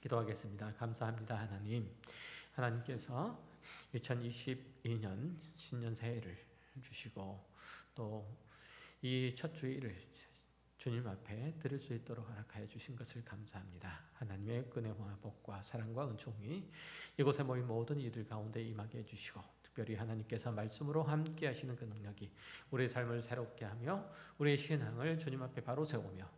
기도하겠습니다. 감사합니다, 하나님. 하나님께서 2022년 신년 새해를 주시고 또 이 첫 주일을 주님 앞에 드릴 수 있도록 허락하여 주신 것을 감사합니다. 하나님의 은혜와 복과 사랑과 은총이 이곳에 모인 모든 이들 가운데 임하게 해주시고, 특별히 하나님께서 말씀으로 함께 하시는 그 능력이 우리의 삶을 새롭게 하며 우리의 신앙을 주님 앞에 바로 세우며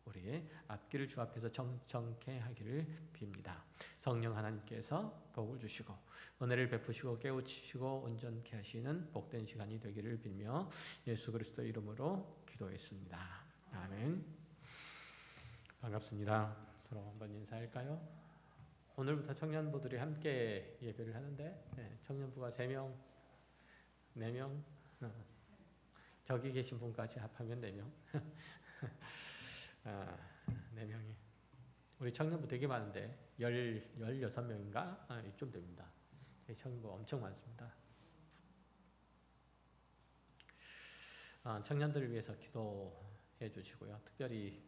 우리의 앞길을 주 앞에서 정정케 하기를 빕니다. 성령 하나님께서 복을 주시고 은혜를 베푸시고 깨우치시고 온전케 하시는 복된 시간이 되기를 빌며 예수 그리스도 이름으로 기도했습니다. 아멘. 반갑습니다. 서로 한번 인사할까요? 오늘부터 청년부들이 함께 예배를 하는데 청년부가 3명, 4명, 저기 계신 분까지 합하면 4명. 4명이. 우리 청년부 되게 많은데 16명인가? 이쯤 됩니다. 저희 청년부 엄청 많습니다. 청년들을 위해서 기도해 주시고요. 특별히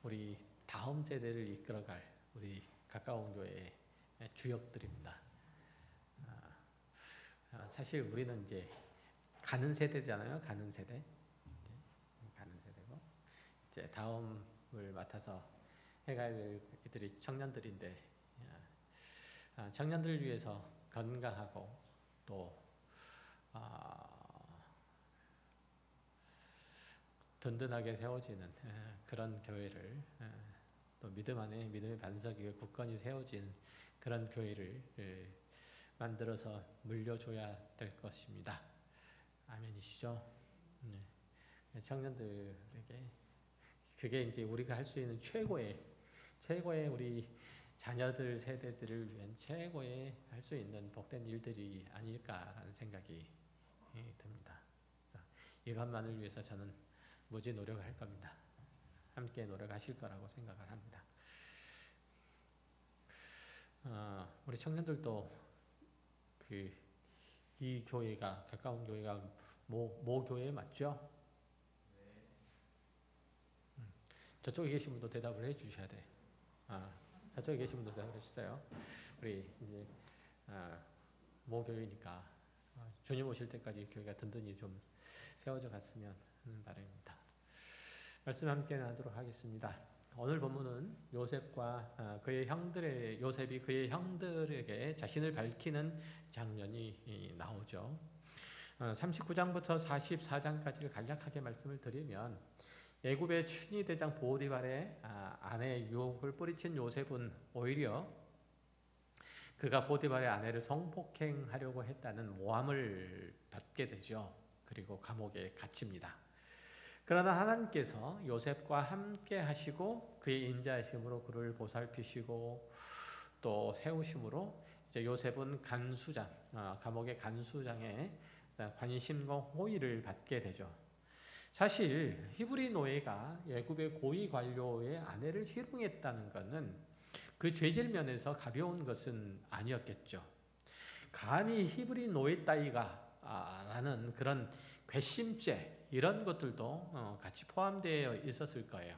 우리 다음 세대를 이끌어갈 우리 가까운 교회의 주역들입니다. 사실 우리는 이제 가는 세대잖아요. 가는 세대. 가는 세대고 이제 다음을 맡아서 해가야 될 이들이 청년들인데, 청년들을 위해서 건강하고 또 든든하게 세워지는 그런 교회를, 또 믿음 안에 믿음의 반석 위에 굳건히 세워진 그런 교회를 만들어서 물려줘야 될 것입니다. 아멘이시죠? 네. 청년들에게 그게 이제 우리가 할 수 있는 최고의 우리 자녀들 세대들을 위한 최고의 할 수 있는 복된 일들이 아닐까라는 생각이 듭니다. 그래서 이것만을 위해서 저는 무지 노력할 겁니다. 함께 노력하실 거라고 생각을 합니다. 우리 청년들도 이 교회가 가까운 교회가 모 교회 맞죠? 저쪽에 계신 분도 대답을 해 주셔야 돼. 저쪽에 계신 분도 대답을 해 주세요. 우리 이제 모 교회니까 주님 오실 때까지 교회가 든든히 좀 세워져 갔으면 하는 바람입니다. 말씀 함께 나누도록 하겠습니다. 오늘 본문은 요셉과 요셉이 그의 형들에게 자신을 밝히는 장면이 나오죠. 39장부터 44장까지를 간략하게 말씀을 드리면, 애굽의 친위 대장 보디발의 아내의 유혹을 뿌리친 요셉은 오히려 그가 보디발의 아내를 성폭행하려고 했다는 모함을 받게 되죠. 그리고 감옥에 갇힙니다. 그러나 하나님께서 요셉과 함께 하시고 그의 인자하심으로 그를 보살피시고 또 세우심으로 이제 요셉은 감옥의 간수장의 관심과 호의를 받게 되죠. 사실 히브리 노예가 애굽의 고위 관료의 아내를 희롱했다는 것은 그 죄질 면에서 가벼운 것은 아니었겠죠. 감히 히브리 노예 따위가 라는 그런 괘씸죄 이런 것들도 같이 포함되어 있었을 거예요.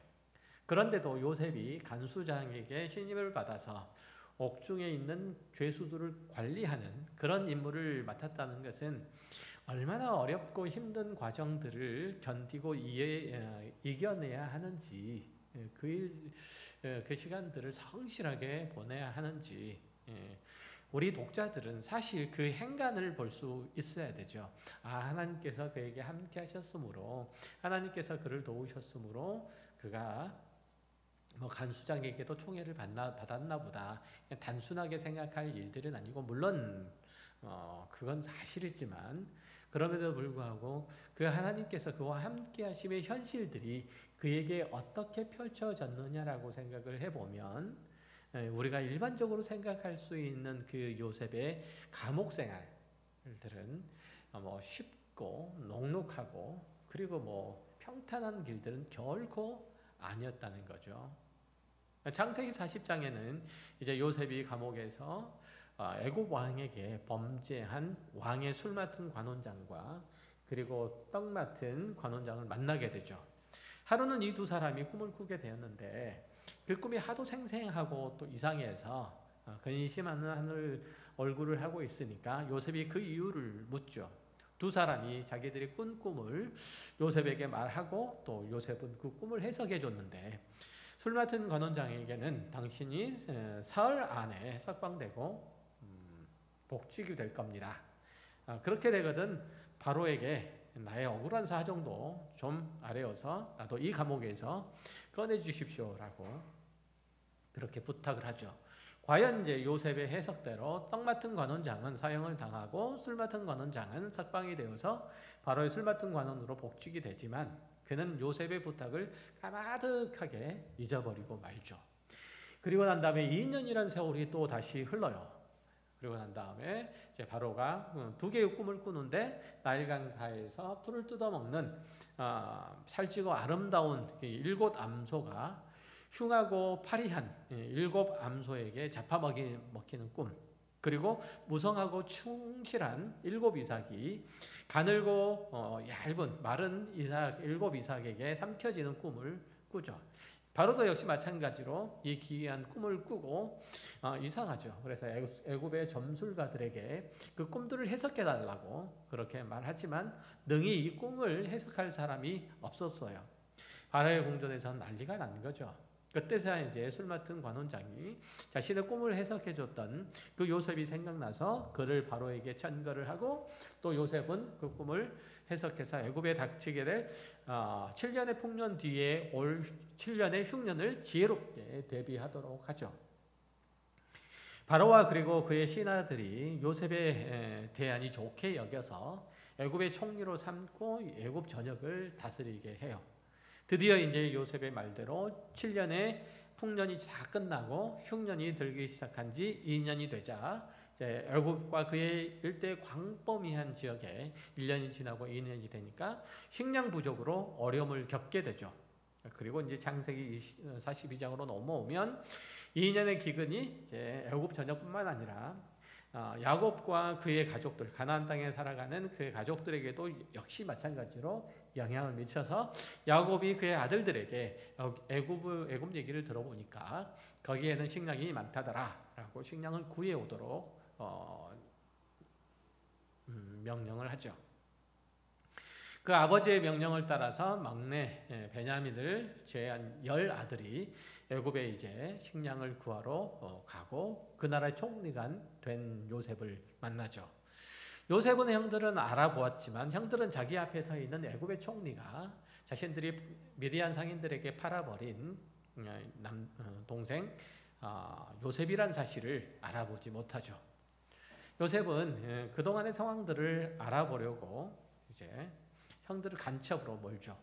그런데도 요셉이 간수장에게 신임을 받아서 옥중에 있는 죄수들을 관리하는 그런 임무를 맡았다는 것은 얼마나 어렵고 힘든 과정들을 견디고 이겨내야 하는지, 그 시간들을 성실하게 보내야 하는지, 우리 독자들은 사실 그 행간을 볼 수 있어야 되죠. 하나님께서 그에게 함께 하셨으므로, 하나님께서 그를 도우셨으므로 그가 간수장에게도 총애를 받았나 보다. 단순하게 생각할 일들은 아니고, 물론 그건 사실이지만 그럼에도 불구하고 그 하나님께서 그와 함께 하심의 현실들이 그에게 어떻게 펼쳐졌느냐라고 생각을 해보면, 우리가 일반적으로 생각할 수 있는 그 요셉의 감옥 생활들은 쉽고 녹록하고 그리고 평탄한 길들은 결코 아니었다는 거죠. 창세기 40장에는 이제 요셉이 감옥에서 애굽 왕에게 범죄한 왕의 술 맡은 관원장과 그리고 떡 맡은 관원장을 만나게 되죠. 하루는 이 두 사람이 꿈을 꾸게 되었는데 그 꿈이 하도 생생하고 또 이상해서 근심하는 하늘 얼굴을 하고 있으니까 요셉이 그 이유를 묻죠. 두 사람이 자기들이 꾼 꿈을 요셉에게 말하고 또 요셉은 그 꿈을 해석해 줬는데 술 맡은 관원장에게는 당신이 사흘 안에 석방되고 복직이 될 겁니다. 그렇게 되거든 바로에게 나의 억울한 사정도 좀 아뢰어서 나도 이 감옥에서 꺼내 주십시오라고 그렇게 부탁을 하죠. 과연 이제 요셉의 해석대로 떡 맡은 관원장은 사형을 당하고 술 맡은 관원장은 석방이 되어서 바로의 술 맡은 관원으로 복직이 되지만 그는 요셉의 부탁을 까마득하게 잊어버리고 말죠. 그리고 난 다음에 2년이라는 세월이 또 다시 흘러요. 그리고 난 다음에 이제 바로가 두 개의 꿈을 꾸는데 나일강가에서 풀을 뜯어먹는 살찌고 아름다운 일곱 암소가 흉하고 파리한 일곱 암소에게 잡아먹히는 꿈, 그리고 무성하고 충실한 일곱 이삭이 가늘고 얇은 마른 일곱 이삭에게 삼켜지는 꿈을 꾸죠. 바로도 역시 마찬가지로 이 기이한 꿈을 꾸고 이상하죠. 그래서 애굽의 점술가들에게 그 꿈들을 해석해 달라고 그렇게 말하지만 능히 이 꿈을 해석할 사람이 없었어요. 바로의 궁전에서는 난리가 난 거죠. 그때서야 이제 술 맡은 관원장이 자신의 꿈을 해석해 줬던 그 요셉이 생각나서 그를 바로에게 전거를 하고 또 요셉은 그 꿈을 해석해서 애굽에 닥치게 될 7년의 풍년 뒤에 올 7년의 흉년을 지혜롭게 대비하도록 하죠. 바로와 그리고 그의 신하들이 요셉의 대안이 좋게 여겨서 애굽의 총리로 삼고 애굽 전역을 다스리게 해요. 드디어 이제 요셉의 말대로 7년의 풍년이 다 끝나고 흉년이 들기 시작한 지 2년이 되자 이제 애굽과 그의 일대 광범위한 지역에 1년이 지나고 2년이 되니까 식량 부족으로 어려움을 겪게 되죠. 그리고 이제 창세기 42장으로 넘어오면 2년의 기근이 이제 애굽 전역뿐만 아니라 야곱과 그의 가족들, 가나안 땅에 살아가는 그의 가족들에게도 역시 마찬가지로 영향을 미쳐서 야곱이 그의 아들들에게 애굽 얘기를 들어보니까 거기에는 식량이 많다더라라고 식량을 구해 오도록 명령을 하죠. 그 아버지의 명령을 따라서 막내 베냐민을 제외한 10아들이 애굽에 이제 식량을 구하러 가고 그 나라의 총리가 된 요셉을 만나죠. 요셉은 형들은 알아보았지만 형들은 자기 앞에 서 있는 애굽의 총리가 자신들이 미디안 상인들에게 팔아버린 동생 요셉이란 사실을 알아보지 못하죠. 요셉은 그동안의 상황들을 알아보려고 이제 형들을 간첩으로 몰죠.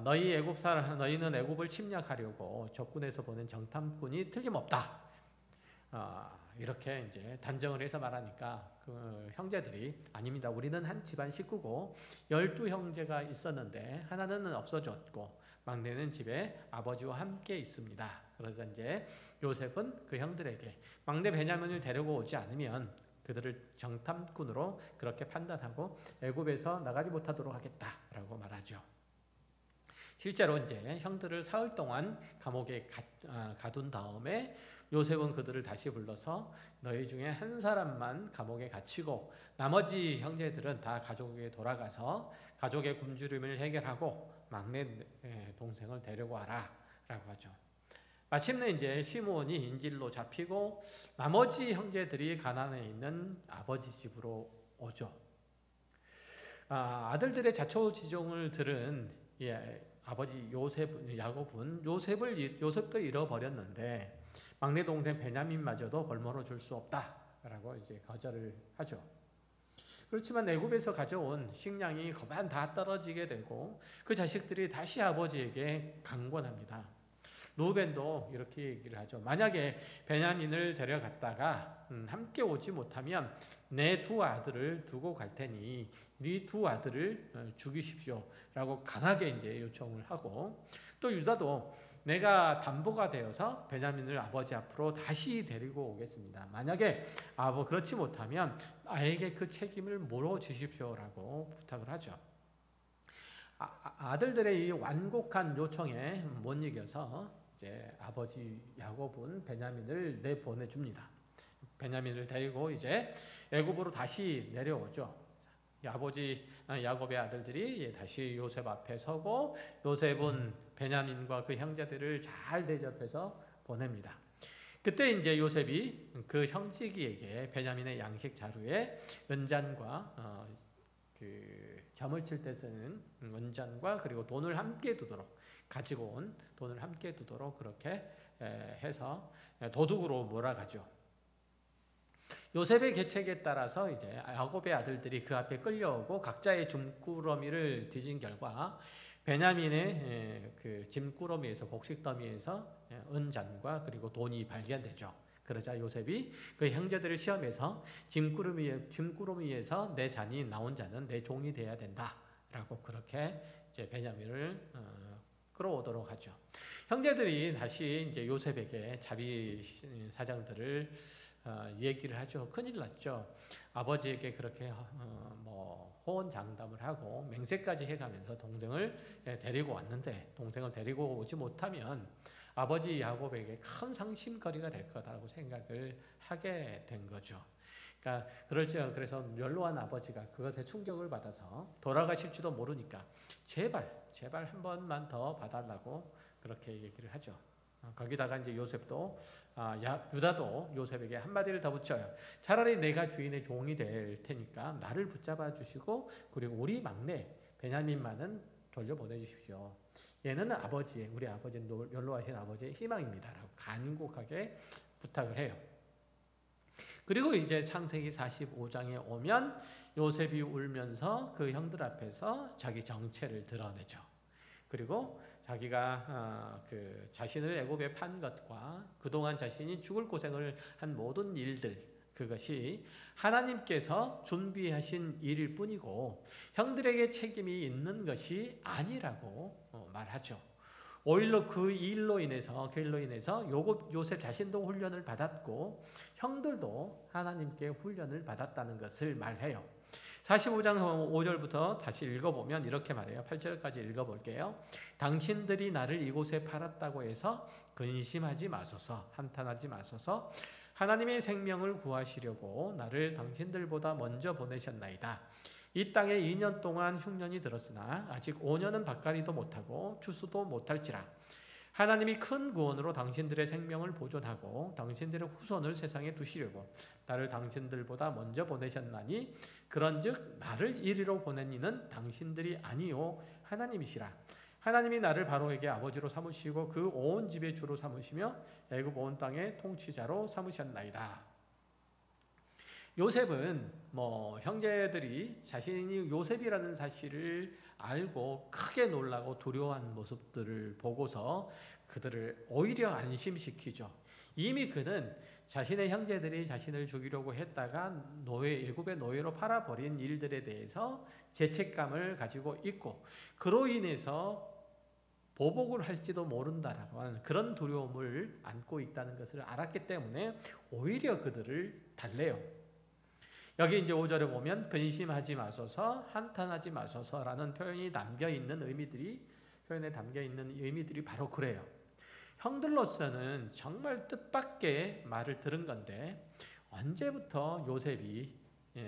너희는 애굽을 침략하려고 적군에서 보낸 정탐꾼이 틀림없다. 이렇게 이제 단정을 해서 말하니까 그 형제들이 아닙니다. 우리는 한 집안 식구고 12형제가 있었는데 하나는 없어졌고 막내는 집에 아버지와 함께 있습니다. 그래서 이제 요셉은 그 형들에게 막내 베냐민을 데리고 오지 않으면 그들을 정탐꾼으로 그렇게 판단하고 애굽에서 나가지 못하도록 하겠다라고 말하죠. 실제로 이제 형들을 사흘 동안 감옥에 가둔 다음에 요셉은 그들을 다시 불러서 너희 중에 한 사람만 감옥에 갇히고 나머지 형제들은 다 가족에게 돌아가서 가족의 굶주림을 해결하고 막내 동생을 데리고 와라라고 하죠. 마침내 이제 시므온이 인질로 잡히고 나머지 형제들이 가나안에 있는 아버지 집으로 오죠. 아들들의 자초지종을 들은 아버지 야곱은 요셉도 잃어버렸는데 막내 동생 베냐민마저도 벌모로 줄 수 없다라고 이제 거절을 하죠. 그렇지만 애굽에서 가져온 식량이 거반 다 떨어지게 되고 그 자식들이 다시 아버지에게 강권합니다. 루벤도 이렇게 얘기를 하죠. 만약에 베냐민을 데려갔다가 함께 오지 못하면 내 두 아들을 두고 갈 테니 네 두 아들을 죽이십시오라고 강하게 이제 요청을 하고 또 유다도 내가 담보가 되어서 베냐민을 아버지 앞으로 다시 데리고 오겠습니다. 만약에 그렇지 못하면 아에게 그 책임을 물어주십시오라고 부탁을 하죠. 아들들의 이 완곡한 요청에 못 이겨서 이제 아버지 야곱은 베냐민을 내보내줍니다. 베냐민을 데리고 이제 애굽으로 다시 내려오죠. 아버지 야곱의 아들들이 다시 요셉 앞에 서고 요셉은 베냐민과 그 형제들을 잘 대접해서 보냅니다. 그때 이제 요셉이 그 형제에게 베냐민의 양식 자루에 은잔과 그 점을 칠 때 쓰는 은잔과 그리고 돈을 함께 두도록 가지고 온 돈을 함께 두도록 그렇게 해서 도둑으로 몰아가죠. 요셉의 계책에 따라서 이제 야곱의 아들들이 그 앞에 끌려오고 각자의 짐꾸러미를 뒤진 결과 베냐민의 그 짐꾸러미에서 곡식 더미에서 은잔과 그리고 돈이 발견되죠. 그러자 요셉이 그 형제들을 시험해서 짐꾸러미에서 내 잔이 나온 자는 내 종이 돼야 된다라고 그렇게 이제 베냐민을 끌어오도록 하죠. 형제들이 다시 이제 요셉에게 자비 사정들을 얘기를 하죠. 큰일 났죠. 아버지에게 그렇게 호언장담을 하고 맹세까지 해가면서 동생을 데리고 왔는데 동생을 데리고 오지 못하면 아버지 야곱에게 큰 상심거리가 될 거다라고 생각을 하게 된 거죠. 그러니까 그렇죠. 그래서 연로한 아버지가 그것에 충격을 받아서 돌아가실지도 모르니까 제발 한 번만 더 봐달라고 그렇게 얘기를 하죠. 거기다가 이제 요셉도 유다도 요셉에게 한마디를 더 붙여요. 차라리 내가 주인의 종이 될 테니까 나를 붙잡아 주시고 그리고 우리 막내 베냐민만은 돌려보내 주십시오. 얘는 우리 아버지 연로하신 아버지의 희망입니다라고 간곡하게 부탁을 해요. 그리고 이제 창세기 45장에 오면 요셉이 울면서 그 형들 앞에서 자기 정체를 드러내죠. 그리고 자기가 그 자신을 애굽에 판 것과 그동안 자신이 죽을 고생을 한 모든 일들 그것이 하나님께서 준비하신 일일 뿐이고 형들에게 책임이 있는 것이 아니라고 말하죠. 오히려 그 일로 인해서 요셉 자신도 훈련을 받았고 형들도 하나님께 훈련을 받았다는 것을 말해요. 45장 5절부터 다시 읽어보면 이렇게 말해요. 8절까지 읽어볼게요. 당신들이 나를 이곳에 팔았다고 해서 근심하지 마소서, 한탄하지 마소서. 하나님의 생명을 구하시려고 나를 당신들보다 먼저 보내셨나이다. 이 땅에 2년 동안 흉년이 들었으나 아직 5년은 밭갈이도 못하고 추수도 못할지라. 하나님이 큰 구원으로 당신들의 생명을 보존하고 당신들의 후손을 세상에 두시려고 나를 당신들보다 먼저 보내셨나니 그런즉 나를 이리로 보낸 이는 당신들이 아니요 하나님이시라. 하나님이 나를 바로에게 아버지로 삼으시고 그 온 집의 주로 삼으시며 애굽 온 땅의 통치자로 삼으셨나이다. 요셉은 형제들이 자신이 요셉이라는 사실을 알고 크게 놀라고 두려워하는 모습들을 보고서 그들을 오히려 안심시키죠. 이미 그는 자신의 형제들이 자신을 죽이려고 했다가 애굽의 노예로 팔아버린 일들에 대해서 죄책감을 가지고 있고 그로 인해서 보복을 할지도 모른다라고 하는 그런 두려움을 안고 있다는 것을 알았기 때문에 오히려 그들을 달래요. 여기 이제 5절에 보면 근심하지 마소서, 한탄하지 마소서라는 표현에 담겨 있는 의미들이 바로 그래요. 형들로서는 정말 뜻밖의 말을 들은 건데 언제부터 요셉이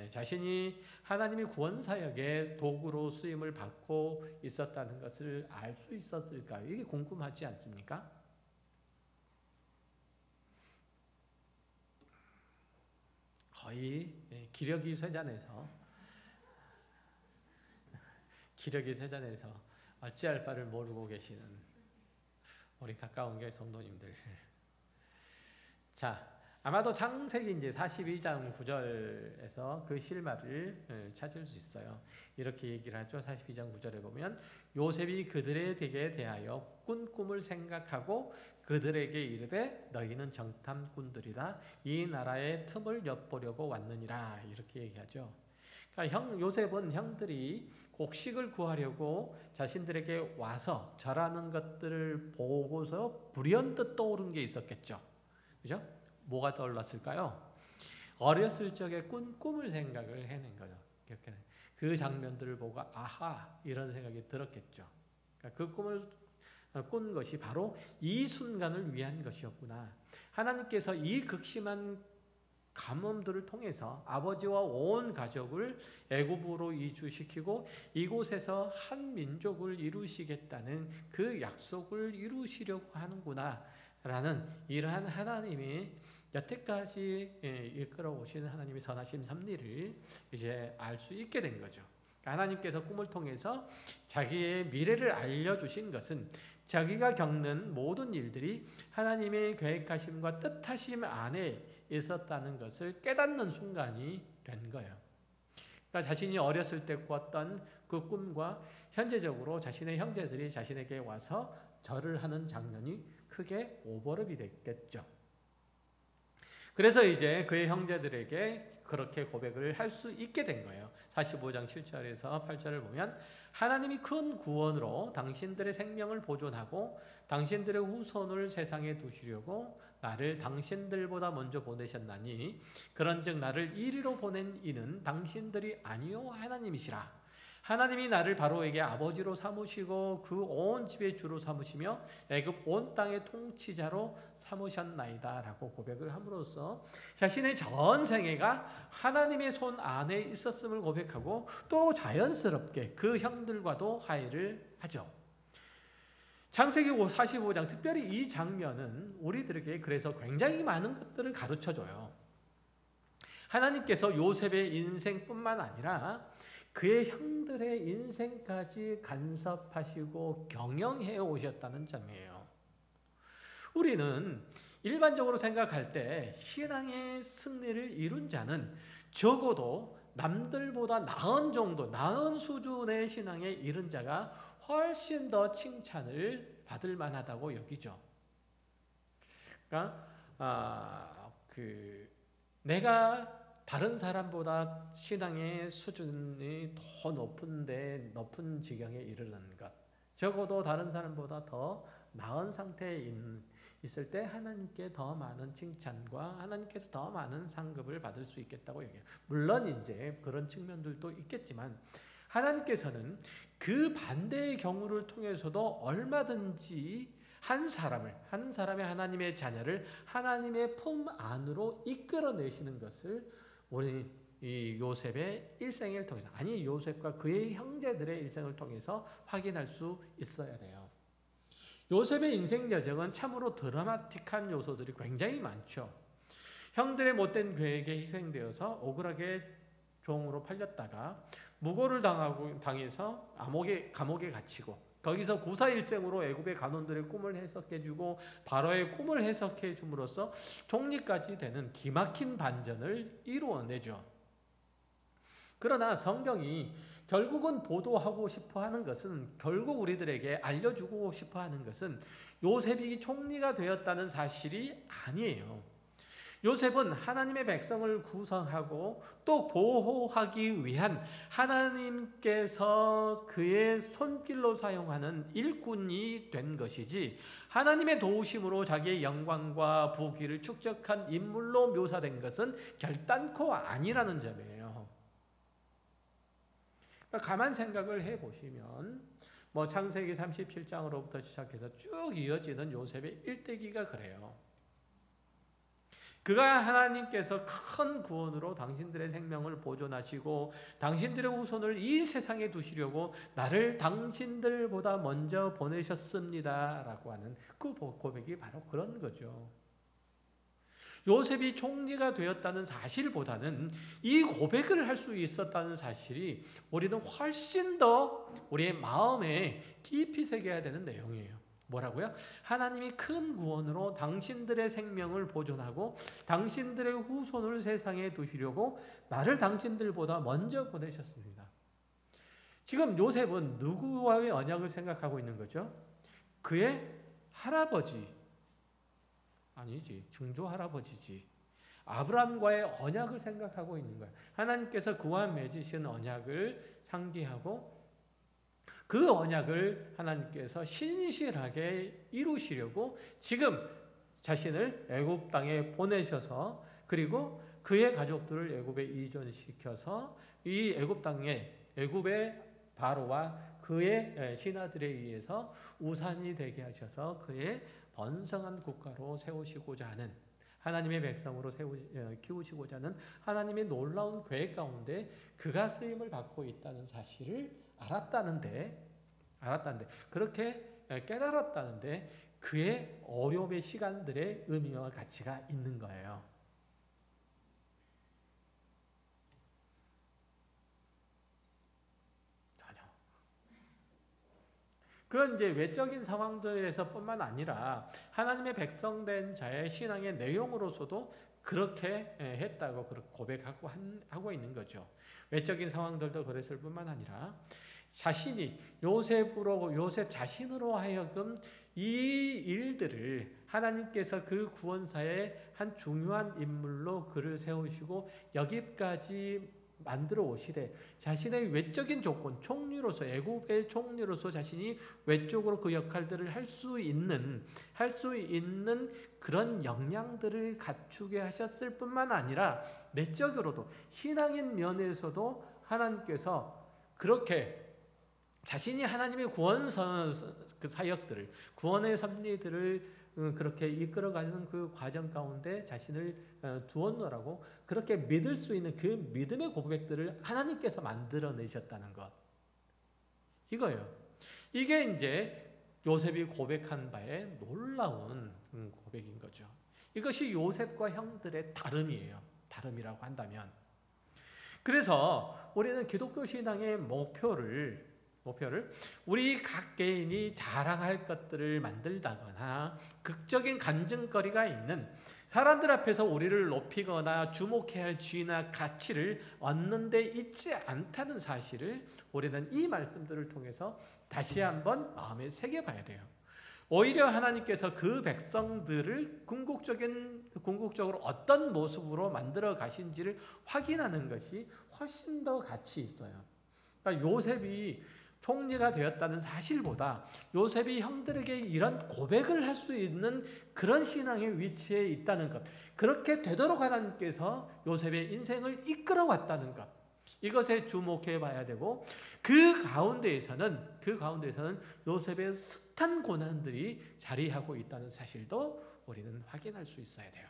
자신이 하나님의 구원사역의 도구로 쓰임을 받고 있었다는 것을 알 수 있었을까요? 이게 궁금하지 않습니까? 거의 기러기 쇠잔에서 어찌할 바를 모르고 계시는 우리 가까운 교회 성도님들. 자, 아마도 창세기 이제 42장 9절에서 그 실마리를 찾을 수 있어요. 이렇게 얘기를 하죠. 42장 9절에 보면 요셉이 그들에게 대하여 꾼 꿈을 생각하고 그들에게 이르되 너희는 정탐꾼들이라 이 나라의 틈을 엿보려고 왔느니라 이렇게 얘기하죠. 그러니까 요셉은 형들이 곡식을 구하려고 자신들에게 와서 절하는 것들을 보고서 불현듯 떠오른 게 있었겠죠. 그죠? 뭐가 떠올랐을까요? 어렸을 적에 꾼 꿈을 생각을 해낸 거죠. 그 장면들을 보고 아하 이런 생각이 들었겠죠. 그러니까 그 꿈을 꾼 것이 바로 이 순간을 위한 것이었구나. 하나님께서 이 극심한 가뭄들을 통해서 아버지와 온 가족을 애굽으로 이주시키고 이곳에서 한 민족을 이루시겠다는 그 약속을 이루시려고 하는구나 라는 이러한 하나님이 여태까지 이끌어 오시는 하나님의 선하신 섭리를 이제 알 수 있게 된 거죠. 하나님께서 꿈을 통해서 자기의 미래를 알려주신 것은 자기가 겪는 모든 일들이 하나님의 계획하심과 뜻하심 안에 있었다는 것을 깨닫는 순간이 된 거예요. 그러니까 자신이 어렸을 때 꿨던 그 꿈과 현재적으로 자신의 형제들이 자신에게 와서 절을 하는 장면이 크게 오버랩이 됐겠죠. 그래서 이제 그의 형제들에게 그렇게 고백을 할 수 있게 된 거예요. 45장 7절에서 8절을 보면 하나님이 큰 구원으로 당신들의 생명을 보존하고 당신들의 후손을 세상에 두시려고 나를 당신들보다 먼저 보내셨나니 그런즉 나를 이리로 보낸 이는 당신들이 아니요 하나님이시라. 하나님이 나를 바로에게 아버지로 삼으시고 그 온 집의 주로 삼으시며 애굽 온 땅의 통치자로 삼으셨나이다 라고 고백을 함으로써 자신의 전 생애가 하나님의 손 안에 있었음을 고백하고 또 자연스럽게 그 형들과도 화해를 하죠. 창세기 45장 특별히 이 장면은 우리들에게 그래서 굉장히 많은 것들을 가르쳐줘요. 하나님께서 요셉의 인생뿐만 아니라 그의 형들의 인생까지 간섭하시고 경영해 오셨다는 점이에요. 우리는 일반적으로 생각할 때 신앙의 승리를 이룬 자는 적어도 남들보다 나은 정도, 나은 수준의 신앙에 이른 자가 훨씬 더 칭찬을 받을 만하다고 여기죠. 그러니까 내가 다른 사람보다 신앙의 수준이 더 높은 지경에 이르는 것, 적어도 다른 사람보다 더 나은 상태에 있을 때 하나님께 더 많은 칭찬과 하나님께서 더 많은 상급을 받을 수 있겠다고 얘기해요. 물론 이제 그런 측면들도 있겠지만 하나님께서는 그 반대의 경우를 통해서도 얼마든지 한 사람의 하나님의 자녀를 하나님의 품 안으로 이끌어내시는 것을 우리 이 요셉의 일생을 통해서, 아니 요셉과 그의 형제들의 일생을 통해서 확인할 수 있어야 돼요. 요셉의 인생 여정은 참으로 드라마틱한 요소들이 굉장히 많죠. 형들의 못된 계획에 희생되어서 억울하게 종으로 팔렸다가 무고를 당해서 감옥에 갇히고 거기서 구사일생으로 애굽의 간원들의 꿈을 해석해주고 바로의 꿈을 해석해 줌으로써 총리까지 되는 기막힌 반전을 이루어내죠. 그러나 성경이 결국은 보도하고 싶어하는 것은, 결국 우리들에게 알려주고 싶어하는 것은 요셉이 총리가 되었다는 사실이 아니에요. 요셉은 하나님의 백성을 구성하고 또 보호하기 위한 하나님께서 그의 손길로 사용하는 일꾼이 된 것이지, 하나님의 도우심으로 자기의 영광과 부귀를 축적한 인물로 묘사된 것은 결단코 아니라는 점이에요. 그러니까 가만 생각을 해보시면 창세기 37장으로부터 시작해서 쭉 이어지는 요셉의 일대기가 그래요. 그가 하나님께서 큰 구원으로 당신들의 생명을 보존하시고 당신들의 후손을 이 세상에 두시려고 나를 당신들보다 먼저 보내셨습니다 라고 하는 그 고백이 바로 그런 거죠. 요셉이 총리가 되었다는 사실보다는 이 고백을 할 수 있었다는 사실이 우리는 훨씬 더 우리의 마음에 깊이 새겨야 되는 내용이에요. 뭐라고요? 하나님이 큰 구원으로 당신들의 생명을 보존하고 당신들의 후손을 세상에 두시려고 나를 당신들보다 먼저 보내셨습니다. 지금 요셉은 누구와의 언약을 생각하고 있는 거죠? 그의 할아버지, 아니지, 증조 할아버지지, 아브라함과의 언약을 생각하고 있는 거예요. 하나님께서 그와 맺으신 언약을 상기하고 그 언약을 하나님께서 신실하게 이루시려고 지금 자신을 애굽 땅에 보내셔서, 그리고 그의 가족들을 애굽에 이전시켜서 이 애굽 땅에 애굽의 바로와 그의 신하들에 의해서 우산이 되게 하셔서 그의 번성한 국가로 세우시고자 하는 하나님의 백성으로 키우시고자 하는 하나님의 놀라운 계획 가운데 그가 쓰임을 받고 있다는 사실을 알았다는데 그렇게 깨달았다는데 그의 어려움의 시간들의 의미와 가치가 있는 거예요. 그건 이제 외적인 상황들에서뿐만 아니라 하나님의 백성된 자의 신앙의 내용으로서도 그렇게 했다고 고백하고 하고 있는 거죠. 외적인 상황들도 그랬을 뿐만 아니라 자신이 요셉 자신으로 하여금 이 일들을 하나님께서 그 구원사의 한 중요한 인물로 그를 세우시고 여기까지 만들어 오시되 자신의 외적인 조건, 총리로서 애굽의 총리로서 자신이 외적으로 그 역할들을 할 수 있는 그런 역량들을 갖추게 하셨을 뿐만 아니라 내적으로도 신앙인 면에서도 하나님께서 그렇게 자신이 하나님의 구원 사역들을 구원의 섭리들을 그렇게 이끌어가는 그 과정 가운데 자신을 두었노라고 그렇게 믿을 수 있는 그 믿음의 고백들을 하나님께서 만들어내셨다는 것. 이거예요. 이게 이제 요셉이 고백한 바의 놀라운 고백인 거죠. 이것이 요셉과 형들의 다름이에요. 다름이라고 한다면. 그래서 우리는 기독교 신앙의 목표를 우리 각 개인이 자랑할 것들을 만들다거나 극적인 간증거리가 있는 사람들 앞에서 우리를 높이거나 주목해야 할 지위나 가치를 얻는 데 있지 않다는 사실을 우리는 이 말씀들을 통해서 다시 한번 마음에 새겨봐야 돼요. 오히려 하나님께서 그 백성들을 궁극적으로 어떤 모습으로 만들어 가신지를 확인하는 것이 훨씬 더 가치 있어요. 그러니까 요셉이 총리가 되었다는 사실보다 요셉이 형들에게 이런 고백을 할 수 있는 그런 신앙의 위치에 있다는 것, 그렇게 되도록 하나님께서 요셉의 인생을 이끌어 왔다는 것, 이것에 주목해 봐야 되고 그 가운데에서는 요셉의 숱한 고난들이 자리하고 있다는 사실도 우리는 확인할 수 있어야 돼요.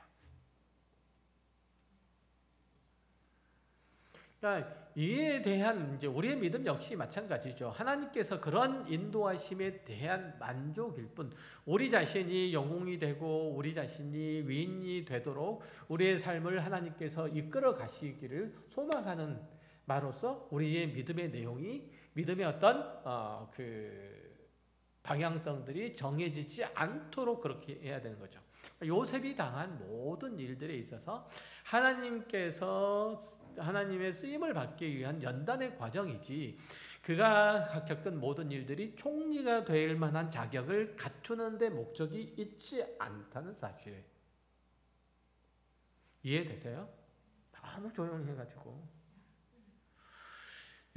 그러니까 이에 대한 이제 우리의 믿음 역시 마찬가지죠. 하나님께서 그런 인도하심에 대한 만족일 뿐, 우리 자신이 영웅이 되고 우리 자신이 위인이 되도록 우리의 삶을 하나님께서 이끌어 가시기를 소망하는 바로서 우리의 믿음의 내용이 믿음의 어떤 방향성들이 정해지지 않도록 그렇게 해야 되는 거죠. 요셉이 당한 모든 일들에 있어서 하나님의 쓰임을 받기 위한 연단의 과정이지 그가 겪은 모든 일들이 총리가 될 만한 자격을 갖추는 데 목적이 있지 않다는 사실. 이해되세요? 너무 조용히 해가지고.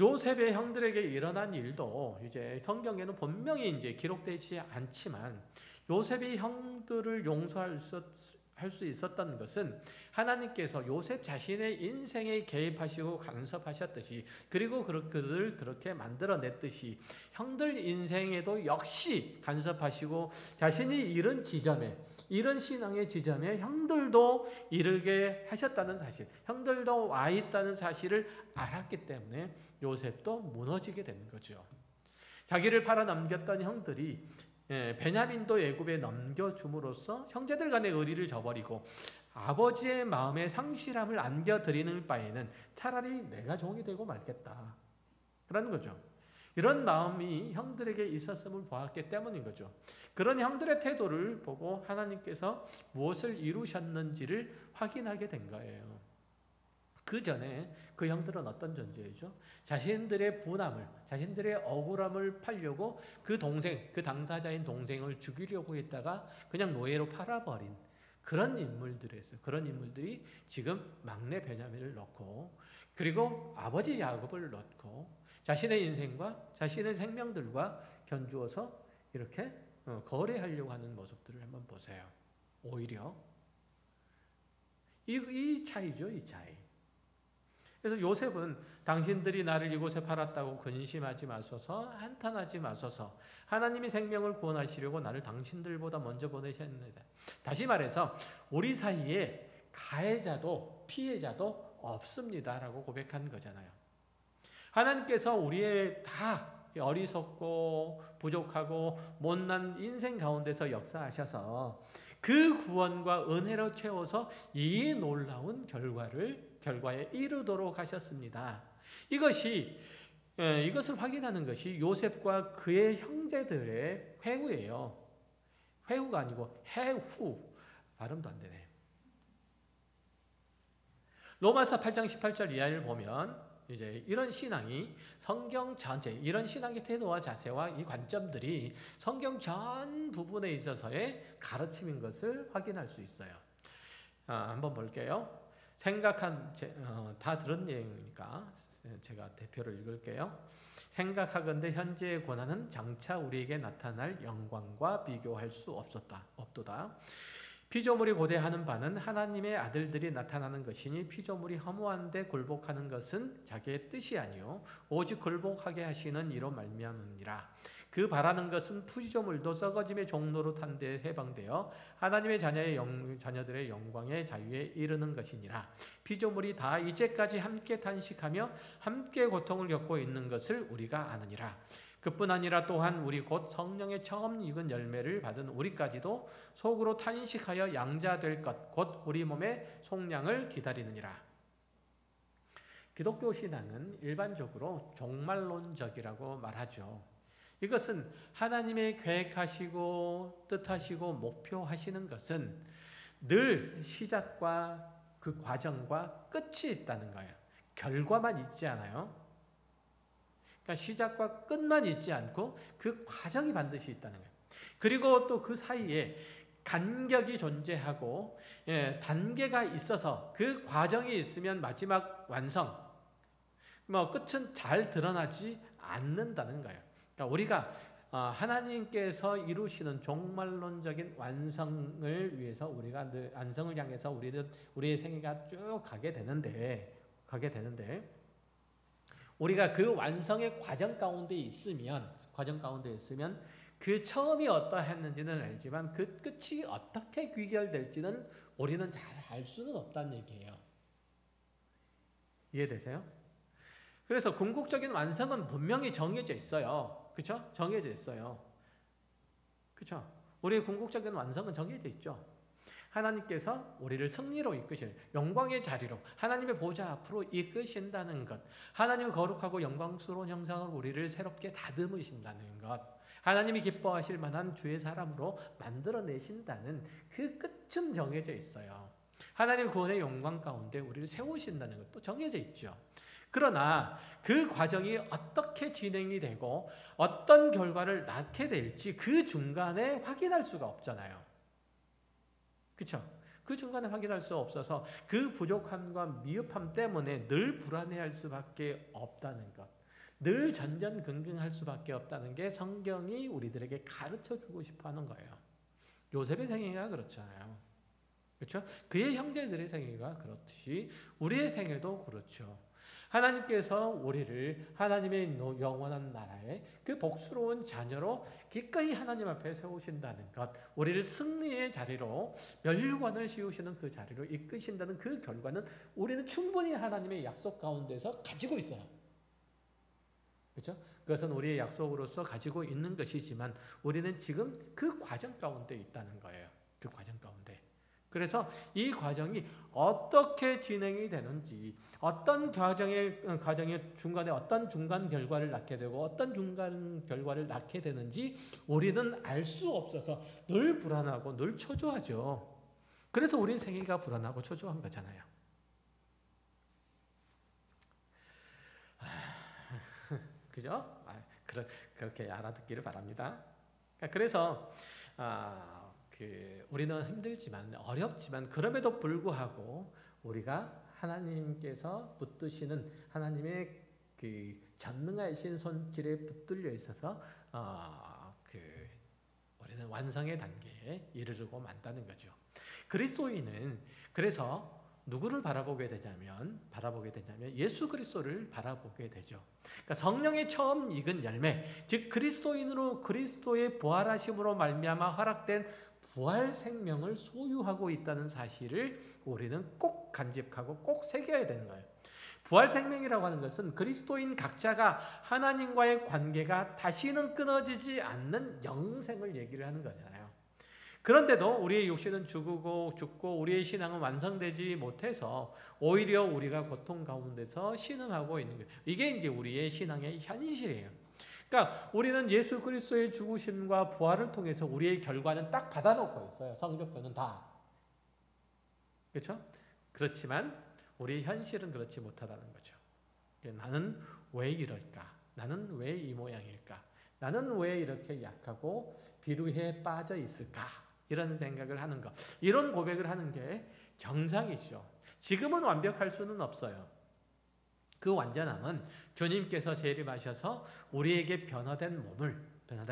요셉의 형들에게 일어난 일도 이제 성경에는 분명히 이제 기록되지 않지만 요셉이 형들을 용서할 수 있었던 것은 하나님께서 요셉 자신의 인생에 개입하시고 간섭하셨듯이 그리고 그들을 그렇게 만들어냈듯이 형들 인생에도 역시 간섭하시고 자신이 이른 신앙의 지점에 형들도 이르게 하셨다는 사실, 형들도 와 있다는 사실을 알았기 때문에 요셉도 무너지게 된 거죠. 자기를 팔아 넘겼던 형들이 베냐민도 애굽에 넘겨줌으로써 형제들 간의 의리를 저버리고 아버지의 마음에 상실함을 안겨드리는 바에는 차라리 내가 종이 되고 말겠다 라는 거죠. 이런 마음이 형들에게 있었음을 보았기 때문인 거죠. 그런 형들의 태도를 보고 하나님께서 무엇을 이루셨는지를 확인하게 된 거예요. 그 전에 그 형들은 어떤 존재이죠? 자신들의 분함을, 자신들의 억울함을 팔려고 그 당사자인 동생을 죽이려고 했다가 그냥 노예로 팔아버린 그런 인물들이었어요. 그런 인물들이 지금 막내 베냐민을 넣고 그리고 아버지 야곱을 넣고 자신의 인생과 자신의 생명들과 견주어서 이렇게 거래하려고 하는 모습들을 한번 보세요. 오히려 이 차이죠, 이 차이. 그래서 요셉은 당신들이 나를 이곳에 팔았다고 근심하지 마소서, 한탄하지 마소서. 하나님이 생명을 구원하시려고 나를 당신들보다 먼저 보내셨습니다. 다시 말해서 우리 사이에 가해자도 피해자도 없습니다라고 고백한 거잖아요. 하나님께서 우리의 다 어리석고 부족하고 못난 인생 가운데서 역사하셔서 그 구원과 은혜로 채워서 이 놀라운 결과에 이르도록 하셨습니다. 이것을 확인하는 것이 요셉과 그의 형제들의 회후예요. 회후가 아니고 해후. 발음도 안 되네. 로마서 8장 18절 이하를 보면 이제 이런 신앙이 성경 전체, 이런 신앙의 태도와 자세와 이 관점들이 성경 전 부분에 있어서의 가르침인 것을 확인할 수 있어요. 한번 볼게요. 다 들은 내용이니까 제가 대표를 읽을게요. 생각하건대 현재의 고난은 장차 우리에게 나타날 영광과 비교할 수 없도다. 피조물이 고대하는 바는 하나님의 아들들이 나타나는 것이니 피조물이 허무한데 굴복하는 것은 자기의 뜻이 아니요 오직 굴복하게 하시는 이로 말미암으니라. 그 바라는 것은 피조물도 썩어짐의 종로로 탄 데 해방되어 하나님의 자녀들의 영광의 자유에 이르는 것이니라. 피조물이 다 이제까지 함께 탄식하며 함께 고통을 겪고 있는 것을 우리가 아느니라. 그뿐 아니라 또한 우리 곧 성령의 처음 익은 열매를 받은 우리까지도 속으로 탄식하여 양자될 것 곧 우리 몸의 속량을 기다리느니라. 기독교 신앙은 일반적으로 종말론적이라고 말하죠. 이것은 하나님의 계획하시고 뜻하시고 목표하시는 것은 늘 시작과 그 과정과 끝이 있다는 거예요. 결과만 있지 않아요. 그러니까 시작과 끝만 있지 않고 그 과정이 반드시 있다는 거예요. 그리고 또 그 사이에 간격이 존재하고 단계가 있어서 그 과정이 있으면 마지막 완성, 끝은 잘 드러나지 않는다는 거예요. 그러니까 우리가 하나님께서 이루시는 종말론적인 완성을 위해서 우리가 늘 완성을 향해서 우리의 생애가 쭉 가게 되는데 우리가 그 완성의 과정 가운데 있으면 그 처음이 어떠했는지는 알지만 그 끝이 어떻게 귀결될지는 우리는 잘 알 수는 없다는 얘기예요. 이해되세요? 그래서 궁극적인 완성은 분명히 정해져 있어요. 그렇죠? 정해져 있어요. 그렇죠? 우리의 궁극적인 완성은 정해져 있죠. 하나님께서 우리를 승리로 이끄실 영광의 자리로 하나님의 보좌 앞으로 이끄신다는 것, 하나님의 거룩하고 영광스러운 형상으로 우리를 새롭게 다듬으신다는 것, 하나님이 기뻐하실 만한 주의 사람으로 만들어내신다는 그 끝은 정해져 있어요. 하나님 구원의 영광 가운데 우리를 세우신다는 것도 정해져 있죠. 그러나 그 과정이 어떻게 진행이 되고 어떤 결과를 낳게 될지 그 중간에 확인할 수가 없잖아요. 그렇죠? 그 중간에 확인할 수 없어서 그 부족함과 미흡함 때문에 늘 불안해할 수밖에 없다는 것, 늘 전전긍긍할 수밖에 없다는 게 성경이 우리들에게 가르쳐주고 싶어하는 거예요. 요셉의 생애가 그렇잖아요. 그렇죠? 그의 형제들의 생애가 그렇듯이 우리의 생애도 그렇죠. 하나님께서 우리를 하나님의 영원한 나라의 그 복스러운 자녀로 기꺼이 하나님 앞에 세우신다는 것, 우리를 승리의 자리로 멸관을 씌우시는 그 자리로 이끄신다는 그 결과는 우리는 충분히 하나님의 약속 가운데서 가지고 있어요. 그렇죠? 그것은 우리의 약속으로서 가지고 있는 것이지만 우리는 지금 그 과정 가운데 있다는 거예요. 그 과정 가운데. 그래서 이 과정이 어떻게 진행이 되는지, 어떤 과정의 중간에 어떤 중간 결과를 낳게 되고 어떤 중간 결과를 낳게 되는지 우리는 알 수 없어서 늘 불안하고 늘 초조하죠. 그래서 우리 생애가 불안하고 초조한 거잖아요. 그죠? 그렇게 알아듣기를 바랍니다. 그래서 우리는 힘들지만 어렵지만 그럼에도 불구하고 우리가 하나님께서 붙드시는 하나님의 그 전능하신 손길에 붙들려 있어서 우리는 완성의 단계에 이르르고 만다는 거죠. 그리스도인은 그래서 누구를 바라보게 되냐면 예수 그리스도를 바라보게 되죠. 그러니까 성령의 처음 익은 열매, 즉 그리스도인으로 그리스도의 부활하심으로 말미암아 허락된 부활 생명을 소유하고 있다는 사실을 우리는 꼭 간직하고 꼭 새겨야 되는 거예요. 부활 생명이라고 하는 것은 그리스도인 각자가 하나님과의 관계가 다시는 끊어지지 않는 영생을 얘기를 하는 거잖아요. 그런데도 우리의 육신은 죽고 우리의 신앙은 완성되지 못해서 오히려 우리가 고통 가운데서 신음하고 있는 거예요. 이게 이제 우리의 신앙의 현실이에요. 그러니까 우리는 예수 그리스도의 죽으심과 부활을 통해서 우리의 결과는 딱 받아놓고 있어요. 성적표는 다. 그렇죠? 그렇지만 우리의 현실은 그렇지 못하다는 거죠. 나는 왜 이럴까? 나는 왜 이 모양일까? 나는 왜 이렇게 약하고 비루에 빠져 있을까? 이런 생각을 하는 것. 이런 고백을 하는 게 정상이죠. 지금은 완벽할 수는 없어요. 그 완전함은 주님께서 재림하셔서 우리에게 변화된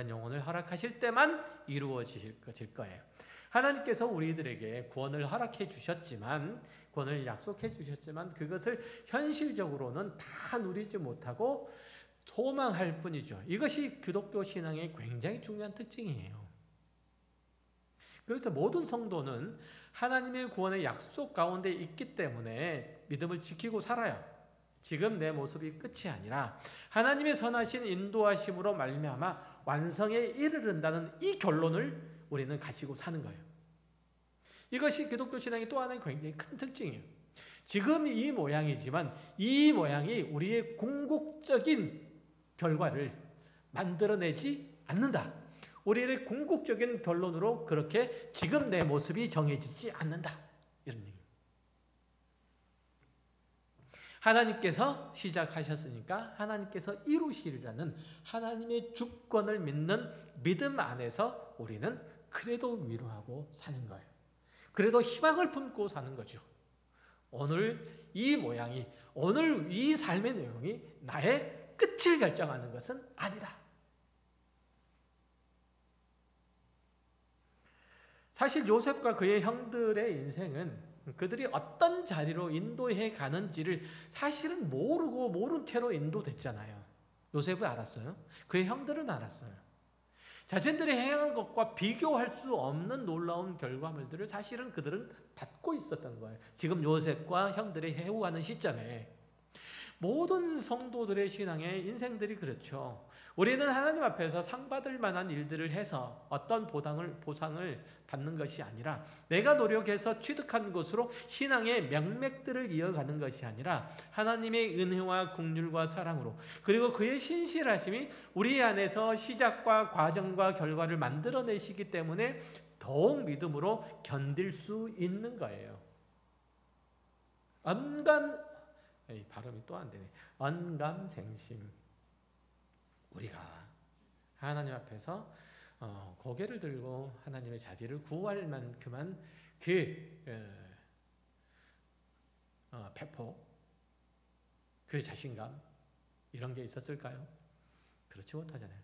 영혼을 허락하실 때만 이루어질 거예요. 하나님께서 우리들에게 구원을 허락해 주셨지만, 구원을 약속해 주셨지만 그것을 현실적으로는 다 누리지 못하고 소망할 뿐이죠. 이것이 기독교 신앙의 굉장히 중요한 특징이에요. 그래서 모든 성도는 하나님의 구원의 약속 가운데 있기 때문에 믿음을 지키고 살아요. 지금 내 모습이 끝이 아니라 하나님의 선하신 인도하심으로 말미암아 완성에 이르른다는 이 결론을 우리는 가지고 사는 거예요. 이것이 기독교 신앙의 또 하나의 굉장히 큰 특징이에요. 지금 이 모양이지만 이 모양이 우리의 궁극적인 결과를 만들어내지 않는다. 우리의 궁극적인 결론으로 그렇게 지금 내 모습이 정해지지 않는다. 이런 얘기입니다. 하나님께서 시작하셨으니까 하나님께서 이루시리라는 하나님의 주권을 믿는 믿음 안에서 우리는 그래도 위로하고 사는 거예요. 그래도 희망을 품고 사는 거죠. 오늘 이 모양이, 오늘 이 삶의 내용이 나의 끝을 결정하는 것은 아니다. 사실 요셉과 그의 형들의 인생은 그들이 어떤 자리로 인도해 가는지를 사실은 모른 채로 인도됐잖아요. 요셉은 알았어요. 그의 형들은 알았어요. 자신들이 행한 것과 비교할 수 없는 놀라운 결과물들을 사실은 그들은 받고 있었던 거예요. 지금 요셉과 형들이 해오가는 시점에 모든 성도들의 신앙의 인생들이 그렇죠. 우리는 하나님 앞에서 상 받을 만한 일들을 해서 어떤 보상을 받는 것이 아니라 내가 노력해서 취득한 것으로 신앙의 명맥들을 이어가는 것이 아니라 하나님의 은혜와 긍휼과 사랑으로 그리고 그의 신실하심이 우리 안에서 시작과 과정과 결과를 만들어내시기 때문에 더욱 믿음으로 견딜 수 있는 거예요. 발음이 또 안 되네. 언감생심. 우리가 하나님 앞에서 고개를 들고 하나님의 자비를 구할 만큼만 배포, 그 자신감 이런 게 있었을까요? 그렇지 못하잖아요.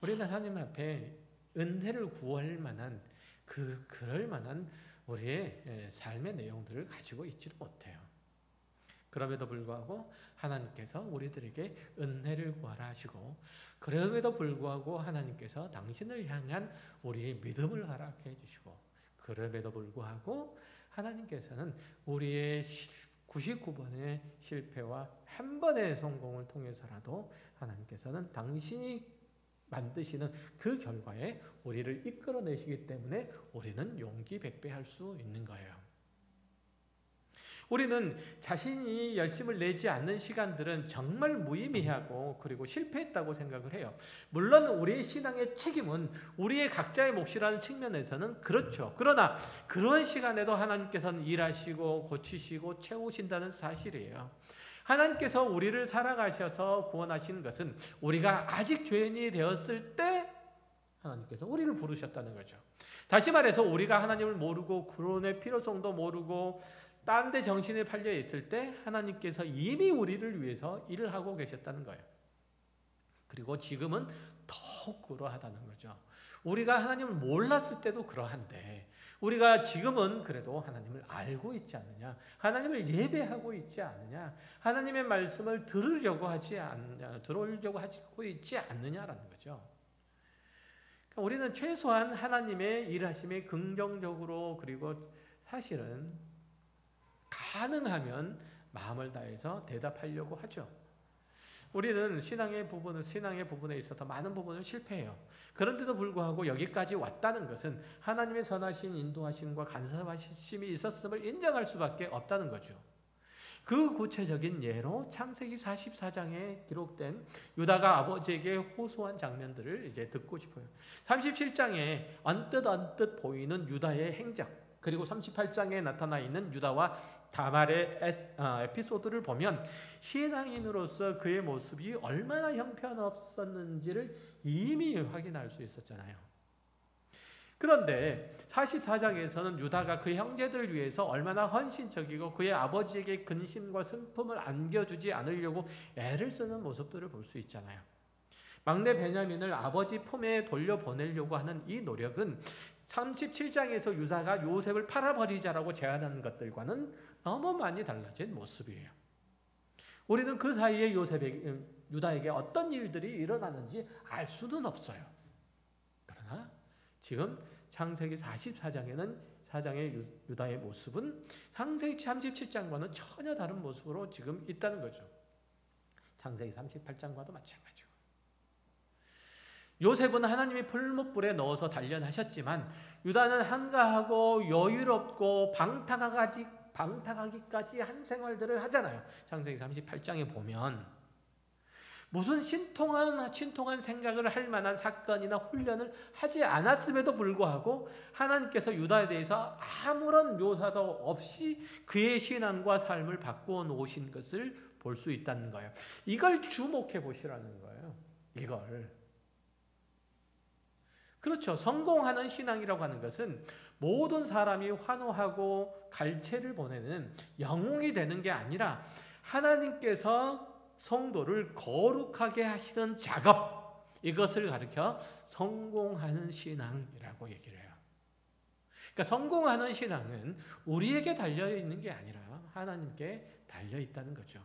우리는 하나님 앞에 은혜를 구할 만한 그럴 만한 우리의 삶의 내용들을 가지고 있지도 못해요. 그럼에도 불구하고 하나님께서 우리들에게 은혜를 구하라 하시고 그럼에도 불구하고 하나님께서 당신을 향한 우리의 믿음을 허락해 주시고 그럼에도 불구하고 하나님께서는 우리의 99번의 실패와 한 번의 성공을 통해서라도 하나님께서는 당신이 만드시는 그 결과에 우리를 이끌어내시기 때문에 우리는 용기 백배할 수 있는 거예요. 우리는 자신이 열심을 내지 않는 시간들은 정말 무의미하고 그리고 실패했다고 생각을 해요. 물론 우리의 신앙의 책임은 우리의 각자의 몫이라는 측면에서는 그렇죠. 그러나 그런 시간에도 하나님께서는 일하시고 고치시고 채우신다는 사실이에요. 하나님께서 우리를 사랑하셔서 구원하시는 것은 우리가 아직 죄인이 되었을 때 하나님께서 우리를 부르셨다는 거죠. 다시 말해서 우리가 하나님을 모르고 구원의 필요성도 모르고 딴 데 정신에 팔려 있을 때 하나님께서 이미 우리를 위해서 일을 하고 계셨다는 거예요. 그리고 지금은 더욱 그러하다는 거죠. 우리가 하나님을 몰랐을 때도 그러한데 우리가 지금은 그래도 하나님을 알고 있지 않느냐, 하나님을 예배하고 있지 않느냐, 하나님의 말씀을 들으려고 하지 않느냐, 들으려고 하고 있지 않느냐라는 거죠. 그러니까 우리는 최소한 하나님의 일하심에 긍정적으로, 그리고 사실은 가능하면 마음을 다해서 대답하려고 하죠. 우리는 신앙의 부분에 있어서 많은 부분을 실패해요. 그런데도 불구하고 여기까지 왔다는 것은 하나님의 선하신 인도하심과 간섭하심이 있었음을 인정할 수밖에 없다는 거죠. 그 구체적인 예로 창세기 44장에 기록된 유다가 아버지에게 호소한 장면들을 이제 듣고 싶어요. 37장에 언뜻 보이는 유다의 행적, 그리고 38장에 나타나 있는 유다와 다말의 에피소드를 보면 신앙인으로서 그의 모습이 얼마나 형편없었는지를 이미 확인할 수 있었잖아요. 그런데 44장에서는 유다가 그 형제들을 위해서 얼마나 헌신적이고 그의 아버지에게 근심과 슬픔을 안겨주지 않으려고 애를 쓰는 모습들을 볼 수 있잖아요. 막내 베냐민을 아버지 품에 돌려보내려고 하는 이 노력은 37장에서 유다가 요셉을 팔아버리자라고 제안하는 것들과는 너무 많이 달라진 모습이에요. 우리는 그 사이에 유다에게 어떤 일들이 일어나는지 알 수는 없어요. 그러나 지금 창세기 44장에는 사장의 유다의 모습은 창세기 37장과는 전혀 다른 모습으로 지금 있다는 거죠. 창세기 38장과도 마찬가지고. 요셉은 하나님이 풀무불에 넣어서 단련하셨지만 유다는 한가하고 여유롭고 방탕하기까지 한 생활들을 하잖아요. 창세기 38장에 보면 무슨 신통한 생각을 할 만한 사건이나 훈련을 하지 않았음에도 불구하고 하나님께서 유다에 대해서 아무런 묘사도 없이 그의 신앙과 삶을 바꾸어 놓으신 것을 볼 수 있다는 거예요. 이걸 주목해 보시라는 거예요. 이걸. 그렇죠. 성공하는 신앙이라고 하는 것은 모든 사람이 환호하고 갈채를 보내는 영웅이 되는 게 아니라 하나님께서 성도를 거룩하게 하시는 작업, 이것을 가르쳐 성공하는 신앙이라고 얘기를 해요. 그러니까 성공하는 신앙은 우리에게 달려있는 게 아니라 하나님께 달려있다는 거죠.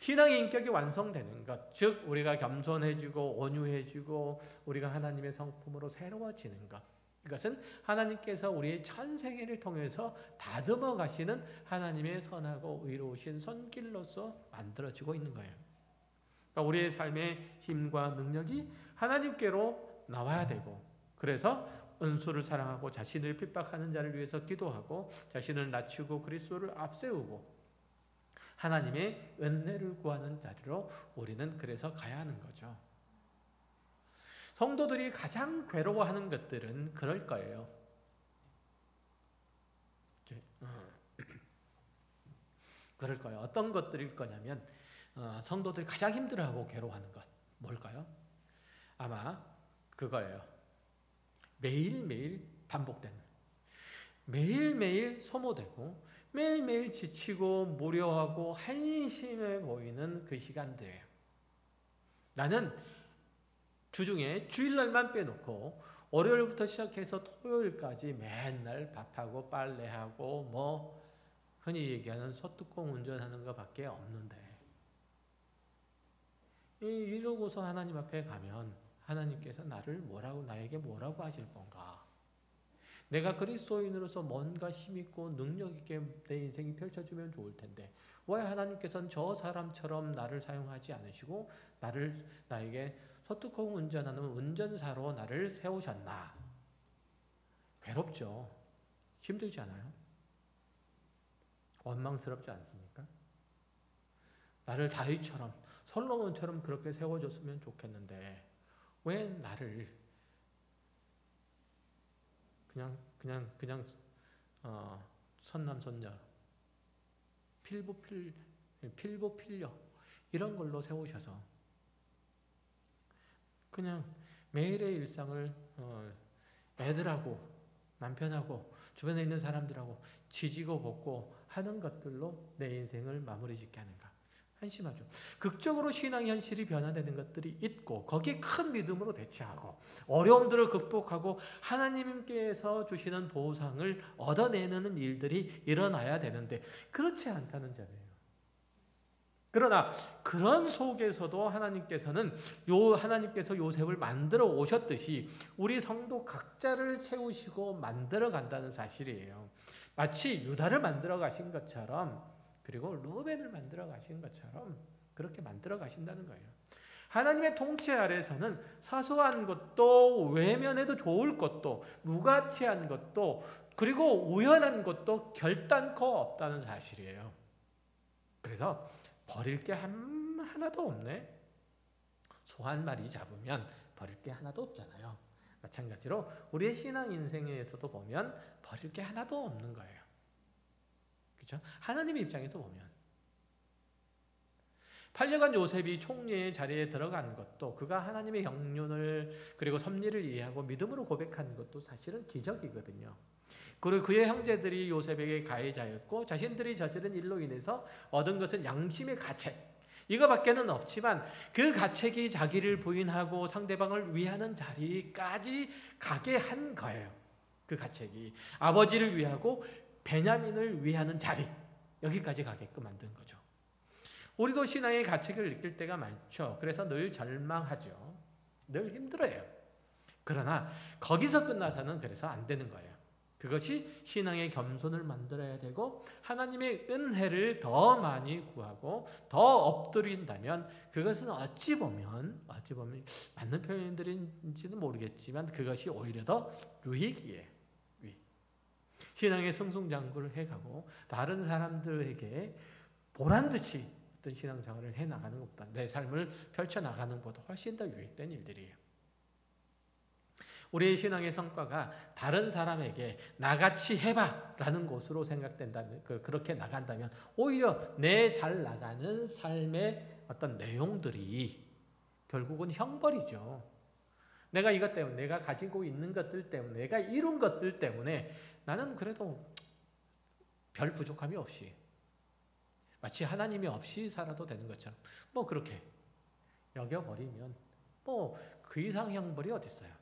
신앙의 인격이 완성되는 것, 즉 우리가 겸손해지고 온유해지고 우리가 하나님의 성품으로 새로워지는 것, 이것은 하나님께서 우리의 전생애를 통해서 다듬어 가시는 하나님의 선하고 의로우신 손길로서 만들어지고 있는 거예요. 그러니까 우리의 삶의 힘과 능력이 하나님께로 나와야 되고, 그래서 은수를 사랑하고 자신을 핍박하는 자를 위해서 기도하고 자신을 낮추고 그리스도를 앞세우고 하나님의 은혜를 구하는 자리로 우리는 그래서 가야 하는 거죠. 성도들이 가장 괴로워하는 것들은 그럴 거예요. 그럴 거예요. 어떤 것들일 거냐면 성도들이 가장 힘들어하고 괴로워하는 것 뭘까요? 아마 그거예요. 매일매일 반복되는, 매일매일 소모되고 매일매일 지치고 무료하고 한심해 보이는 그 시간들이에요. 나는 주중에 주일날만 빼놓고 월요일부터 시작해서 토요일까지 맨날 밥하고 빨래하고 흔히 얘기하는 소뚜껑 운전하는 것밖에 없는데, 이러고서 하나님 앞에 가면 하나님께서 나에게 뭐라고 하실 건가? 내가 그리스도인으로서 뭔가 힘있고 능력있게 내 인생이 펼쳐지면 좋을 텐데 왜 하나님께서는 저 사람처럼 나를 사용하지 않으시고 나에게 소뚜껑 운전하는 운전사로 나를 세우셨나? 괴롭죠. 힘들지 않아요? 원망스럽지 않습니까? 나를 다윗처럼 솔로몬처럼 그렇게 세워줬으면 좋겠는데 왜 나를 그냥 선남선녀 필부필녀 이런 걸로 세우셔서 그냥 매일의 일상을 애들하고 남편하고 주변에 있는 사람들하고 지지고 볶고 하는 것들로 내 인생을 마무리 짓게 하는가? 한심하죠. 극적으로 신앙의 현실이 변화되는 것들이 있고 거기에 큰 믿음으로 대처하고 어려움들을 극복하고 하나님께서 주시는 보상을 얻어내는 일들이 일어나야 되는데 그렇지 않다는 점이에요. 그러나 그런 속에서도 하나님께서 요셉을 만들어 오셨듯이 우리 성도 각자를 채우시고 만들어 간다는 사실이에요. 마치 유다를 만들어 가신 것처럼 그리고 루벤을 만들어 가신 것처럼 그렇게 만들어 가신다는 거예요. 하나님의 통치 아래서는 사소한 것도 외면해도 좋을 것도 무가치한 것도 그리고 우연한 것도 결단코 없다는 사실이에요. 그래서 버릴 게 하나도 없네. 소 한 마리 잡으면 버릴 게 하나도 없잖아요. 마찬가지로 우리의 신앙 인생에서도 보면 버릴 게 하나도 없는 거예요. 그렇죠? 하나님의 입장에서 보면 8년간 요셉이 총리의 자리에 들어간 것도 그가 하나님의 경륜을 그리고 섭리를 이해하고 믿음으로 고백한 것도 사실은 기적이거든요. 그리고 그의 형제들이 요셉에게 가해자였고 자신들이 저지른 일로 인해서 얻은 것은 양심의 가책 이거밖에는 없지만 그 가책이 자기를 부인하고 상대방을 위하는 자리까지 가게 한 거예요. 그 가책이 아버지를 위하고 베냐민을 위하는 자리 여기까지 가게끔 만든 거죠. 우리도 신앙의 가책을 느낄 때가 많죠. 그래서 늘 절망하죠. 늘 힘들어요. 그러나 거기서 끝나서는 그래서 안 되는 거예요. 그것이 신앙의 겸손을 만들어야 되고 하나님의 은혜를 더 많이 구하고 더 엎드린다면 그것은 어찌 보면 맞는 표현들인지는 모르겠지만 그것이 오히려 더 유익이에요. 유익. 신앙의 승승장구를 해가고 다른 사람들에게 보란듯이 어떤 신앙생활을 해나가는 것보다 내 삶을 펼쳐나가는 것보다 훨씬 더 유익된 일들이에요. 우리의 신앙의 성과가 다른 사람에게 나같이 해봐 라는 것으로 생각된다면 그렇게 나간다면 오히려 내 잘 나가는 삶의 어떤 내용들이 결국은 형벌이죠. 내가 이것 때문에 내가 가지고 있는 것들 때문에 내가 이룬 것들 때문에 나는 그래도 별 부족함이 없이 마치 하나님이 없이 살아도 되는 것처럼 뭐 그렇게 여겨버리면 뭐 그 이상 형벌이 어디 있어요.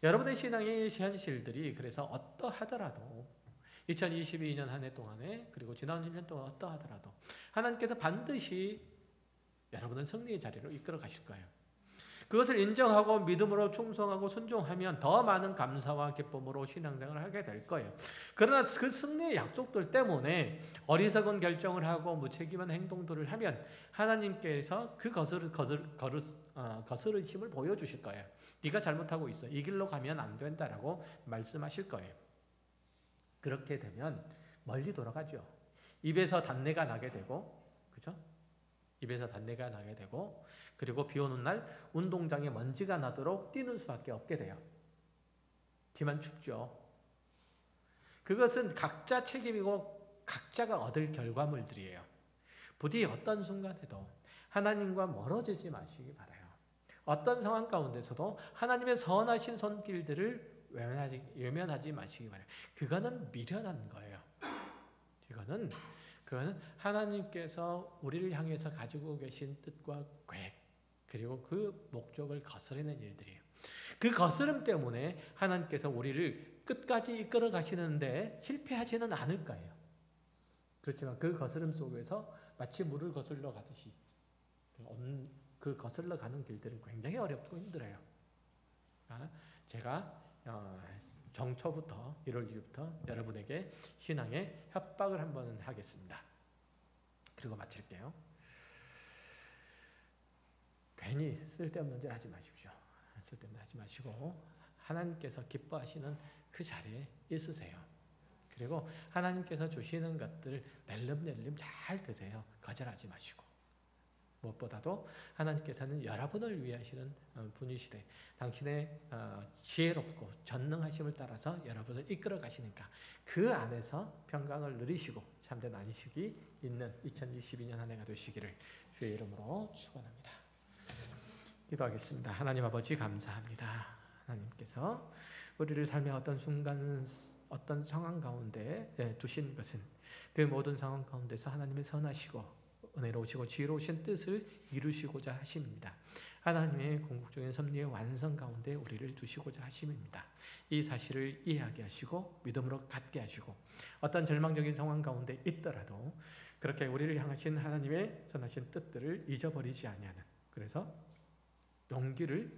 여러분의 신앙의 현실들이 그래서 어떠하더라도 2022년 한 해 동안에 그리고 지난 1년 동안 어떠하더라도 하나님께서 반드시 여러분은 승리의 자리로 이끌어 가실 거예요. 그것을 인정하고 믿음으로 충성하고 순종하면 더 많은 감사와 기쁨으로 신앙생활을 하게 될 거예요. 그러나 그 승리의 약속들 때문에 어리석은 결정을 하고 무책임한 행동들을 하면 하나님께서 그 거스르심을 보여주실 거예요. 네가 잘못하고 있어. 이 길로 가면 안 된다라고 말씀하실 거예요. 그렇게 되면 멀리 돌아가죠. 입에서 단내가 나게 되고, 그죠? 입에서 단내가 나게 되고, 그리고 비 오는 날 운동장에 먼지가 나도록 뛰는 수밖에 없게 돼요. 지만 춥죠. 그것은 각자 책임이고 각자가 얻을 결과물들이에요. 부디 어떤 순간에도 하나님과 멀어지지 마시기 바라요. 어떤 상황 가운데서도 하나님의 선하신 손길들을 외면하지 마시기 바라요. 그거는 미련한 거예요. 그거는 하나님께서 우리를 향해서 가지고 계신 뜻과 계획 그리고 그 목적을 거스르는 일들이에요. 그 거스름 때문에 하나님께서 우리를 끝까지 이끌어 가시는데 실패하지는 않을 거예요. 그렇지만 그 거스름 속에서 마치 물을 거슬러 가듯이 그 거슬러 가는 길들은 굉장히 어렵고 힘들어요. 제가 정초부터 1월 1일부터 여러분에게 신앙의 협박을 한번 하겠습니다. 그리고 마칠게요. 괜히 쓸데없는 일 하지 마십시오. 쓸데없는 하지 마시고 하나님께서 기뻐하시는 그 자리에 있으세요. 그리고 하나님께서 주시는 것들 낼름낼름 잘 드세요. 거절하지 마시고. 무엇보다도 하나님께서는 여러분을 위하시는 분이시되 당신의 지혜롭고 전능하심을 따라서 여러분을 이끌어 가시니까 그 안에서 평강을 누리시고 참된 안식이 있는 2022년 한 해가 되시기를 주의 이름으로 축원합니다. 기도하겠습니다. 하나님 아버지 감사합니다. 하나님께서 우리를 삶의 어떤 순간 어떤 상황 가운데 두신 것은 그 모든 상황 가운데서 하나님의 선하시고 은혜로우시고 지혜로우신 뜻을 이루시고자 하심입니다. 하나님의 궁극적인 섭리의 완성 가운데 우리를 두시고자 하심입니다. 이 사실을 이해하게 하시고 믿음으로 갖게 하시고 어떤 절망적인 상황 가운데 있더라도 그렇게 우리를 향하신 하나님의 선하신 뜻들을 잊어버리지 아니하는, 그래서 용기를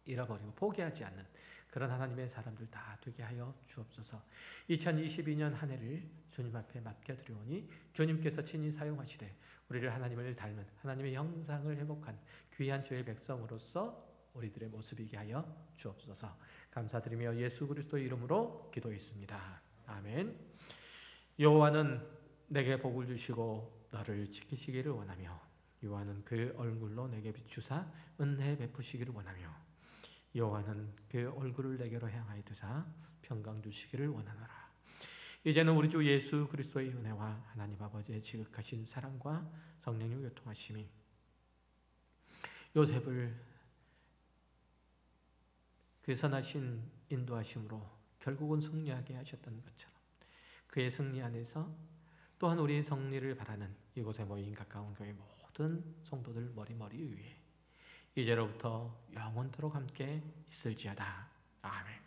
잃어버리고 포기하지 않는 그런 하나님의 사람들 다 되게 하여 주옵소서. 2022년 한 해를 주님 앞에 맡겨드리오니 주님께서 친히 사용하시되 우리를 하나님을 닮은 하나님의 형상을 회복한 귀한 주의 백성으로서 우리들의 모습이게 하여 주옵소서. 감사드리며 예수 그리스도의 이름으로 기도했습니다. 아멘. 여호와는 내게 복을 주시고 너를 지키시기를 원하며 여호와는 그 얼굴로 내게 비추사 은혜 베푸시기를 원하며 여호와는 그 얼굴을 내게로 향하여 두사 평강 주시기를 원하노라. 이제는 우리 주 예수 그리스도의 은혜와 하나님 아버지의 지극하신 사랑과 성령의 교통하심이 요셉을 그 선하신 인도하심으로 결국은 승리하게 하셨던 것처럼 그의 승리 안에서 또한 우리의 승리를 바라는 이곳에 모인 가까운 교회 모든 성도들 머리 위에 이제로부터 영원토록 함께 있을지어다. 아멘.